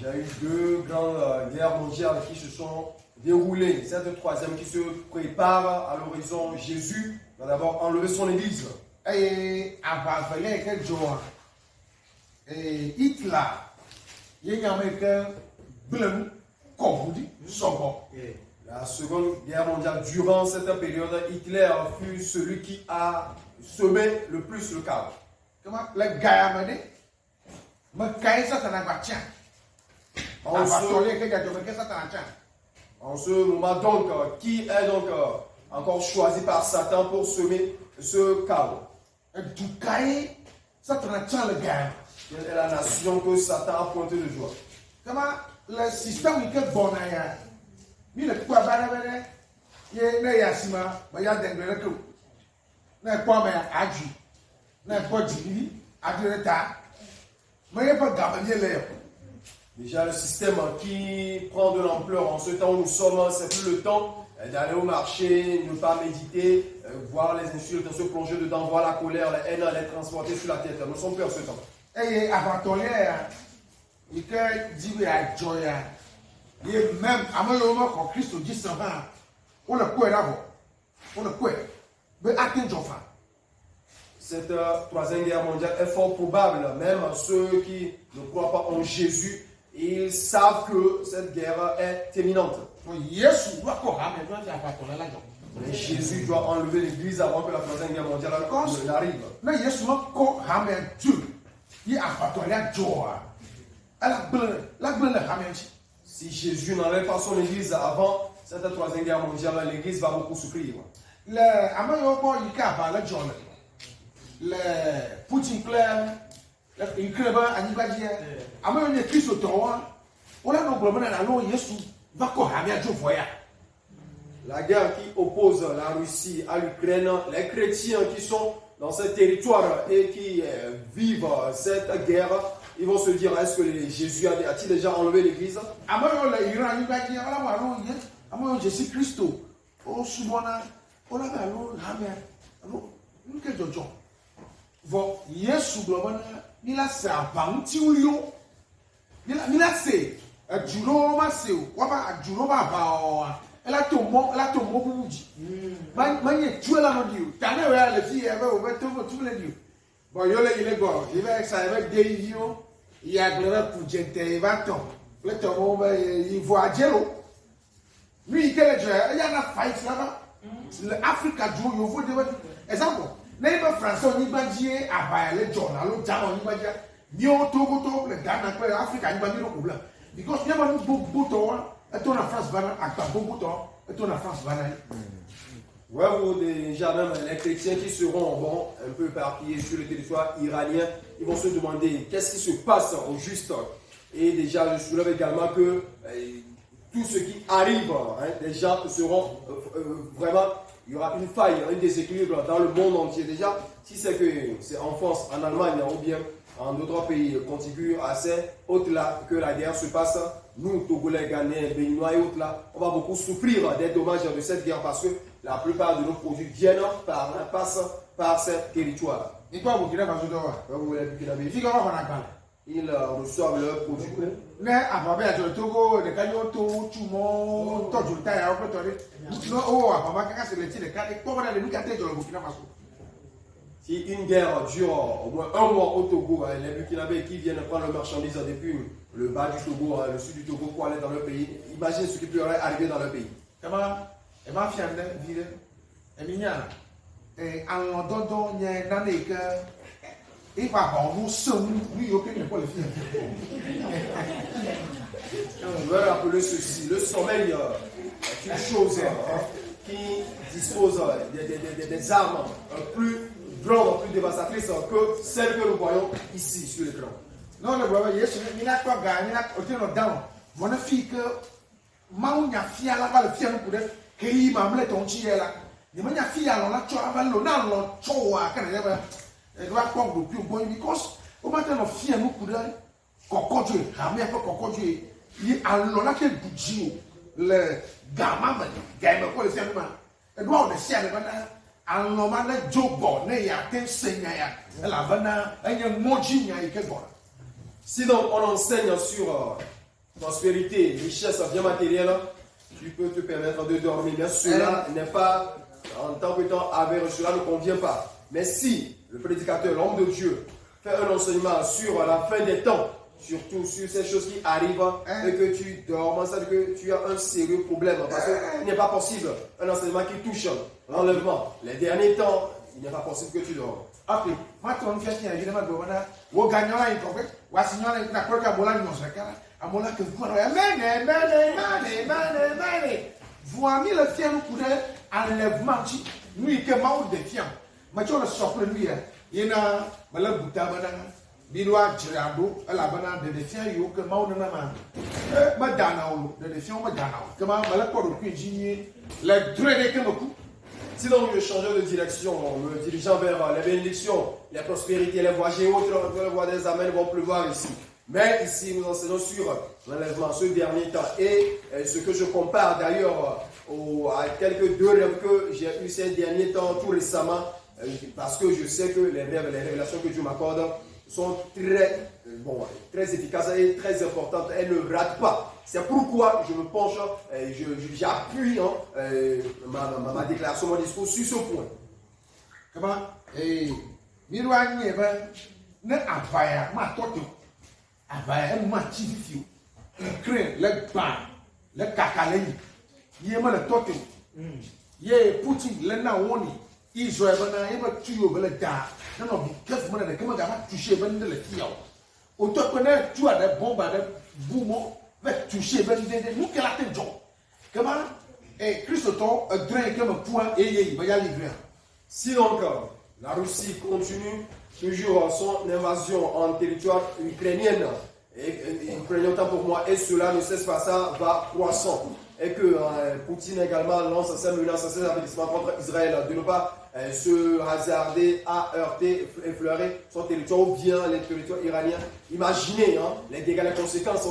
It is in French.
Il y a eu deux grandes guerres mondiales qui se sont déroulées. Cette troisième qui se prépare à l'horizon. Jésus va d'abord enlever son église. Et Hitler, il y a un blanc, La seconde guerre mondiale, durant cette période, Hitler fut celui qui a semé le plus le chaos. Comment le gars a mené? En ce moment donc, qui est donc encore choisi par Satan pour semer ce chaos? Quelle est la nation que Satan a pointé de joie? Comment le système qui est bon à il est quoi banane? Il est Yassima, mais il y a des gens qui ne pas mais agi, ne pas dit, adreta, mais il n'y a pas gagné l'air. Déjà le système qui prend de l'ampleur en ce temps où nous sommes, c'est plus le temps d'aller au marché, ne pas méditer, voir les insultes, se plonger dedans, voir la colère, la haine, les transporter sur la tête. Nous sommes plus en ce temps. Et avant ton l'air, il peut dire à Joya. Et même à mon moment quand Christ dit ça va, on le couille là-bas, on le couille, mais à quel jour? Cette troisième guerre mondiale est fort probable, même ceux qui ne croient pas en Jésus, ils savent que cette guerre est imminente. Mais Jésus doit enlever l'église avant que la troisième guerre mondiale n'arrive. Si Jésus n'enlève pas son église avant cette troisième guerre mondiale, l'église va beaucoup souffrir. Le Poutine clair, il crée un Anibadi. Avant de Christ au temps, on a nombreux à l'eau, Yesu va quoi à voyage. La guerre qui oppose la Russie à l'Ukraine, les chrétiens qui sont dans ce territoire et qui vivent cette guerre, ils vont se dire, est-ce que Jésus a-t-il déjà enlevé l'église? Jésus Christ, oh, Subana, on a l'eau, nous que Jojo. Bon, Yesu, il a fait un pantilio. Il a fait un julo, un julo, elle a tout mon bougie. Manie, tu es là, mon Dieu. T'as vu, les filles, elles vont tout les dieux. Bon, il est bon. Il va avec des idiots. Il y a de pour gente, il va tomber. Le tombe, il voit Jello. Lui, il est il y a un fight là-bas. L'Afrique a joué, il faut dire. Exemple, les Français, on y va dire, à les journaux, on y va dire, Nio Togo, le Ghana, l'Afrique, on y va dire le problème. Because il y a un beau temps, et on a France, à beaucoup temps, et on a France, Ouais, vous, déjà même les chrétiens qui seront bon, un peu éparpillés sur le territoire iranien, ils vont se demander qu'est-ce qui se passe au juste. Et déjà, je soulève également que tout ce qui arrive, les gens seront vraiment, il y aura une faille, un déséquilibre dans le monde entier. Déjà, si c'est que c'est en France, en Allemagne ou bien en d'autres pays contigus assez au-delà que la guerre se passe, nous, Togolais, Ghanéens, Béninois et autres là, on va beaucoup souffrir des dommages de cette guerre parce que la plupart de nos produits viennent passent par ces territoires. Et toi, vous qui l'avez ils reçoivent leurs produits. Mais après, le Togo, le Kayoto, tout le monde, tout le temps, oh, après, c'est le titre de Kade, comment les Bukate de Burkina Faso? Si une guerre dure au moins un mois au Togo, les Burkinabés qui viennent prendre leurs marchandises depuis le bas du Togo, le sud du Togo pour aller dans leur pays, imagine ce qui pourrait arriver dans leur pays. Comment? Et ma fille, elle dit, et en London, il y a un année que. Et par contre, nous sommes, nous, aucun n'est pas le film. Je veux rappeler ceci, le sommeil est une chose qui dispose des armes plus grandes, plus dévastatrices que celles que nous voyons ici sur l'écran. Non, le brother, il n'a pas gagné, il n'a pas gagné. Mon fille que, Maunia Fia là-bas, le fier nous pourrait, qu'il m'a mis ton chien là. Il m'a dit, fille, alors là, tu as mal, là, là, tu as, quand elle elle doit prendre le plus bon, because, au matin, le fier nous pourrait, cocotte, ramé un peu cocotte, il est alors là, quel budget, le gamin, gamin, quoi, le fier nous, elle doit le ciel, alors là, le job, il y a un seigneur, elle a vana, il y a un moji, il y a un bon. Si donc on enseigne sur prospérité, richesse bien matérielle, tu peux te permettre de dormir. Mais cela n'est pas, en tant que temps, cela ne convient pas. Mais si le prédicateur, l'homme de Dieu, fait un enseignement sur la fin des temps, surtout sur ces choses qui arrivent et que tu dors, ça veut dire que tu as un sérieux problème. Parce qu'il n'est pas possible un enseignement qui touche l'enlèvement. Les derniers temps, il n'est pas possible que tu dors. Ok, maintenant, nous faisons évidemment de voilà, vous gagnez là, il faut que, voici nous la quoi qu'à mola nous ça cara, à mola que vous vous avez le fier nous courir enlèvement qui nous il que maou de fier. Mais tu as le socle lui, il y a malheur bouta banana, biloa girado, à la banane de fier yo que maou na man. Madana ou de fier madana. Comment malheur pour le cuisinier, le dread que me coupe. Sinon, je changeais de direction, me dirigeant vers les bénédictions, les prospérités, les voies géôtres, les voies des amens vont pleuvoir ici. Mais ici, nous enseignons sur l'enlèvement, ce dernier temps. Et ce que je compare d'ailleurs à quelques deux rêves que j'ai eu ces derniers temps, tout récemment, parce que je sais que les rêves, les révélations que Dieu m'accorde sont très efficaces et très importantes. Elles ne ratent pas. C'est pourquoi je me penche, j'appuie ma déclaration, mon discours sur ce point. Comment? Miroir, ne avaya, ma toto. Avaya, ma tifio. Crée le ban, le cacaléi. Yéma le toto. Yé, Poutine, le naoni. Israël, il va tuer le gars. Non, non, qu'est-ce que vous comment toucher le tir? Autant que tu as des bombes, des boumons, va toucher nous qu'elle a tes gens. Comment? Et Christophe, un drain comme un point, et il va y aller. Sinon, la Russie continue toujours son invasion en territoire ukrainien. Et ukrainien autant pour moi, et cela ne cesse pas, ça va croissant. Et que Poutine également lance ses menaces, ses avertissements contre Israël de ne pas se hasarder à heurter, effleurer son territoire ou bien les territoires iraniens. Imaginez les dégâts, les conséquences.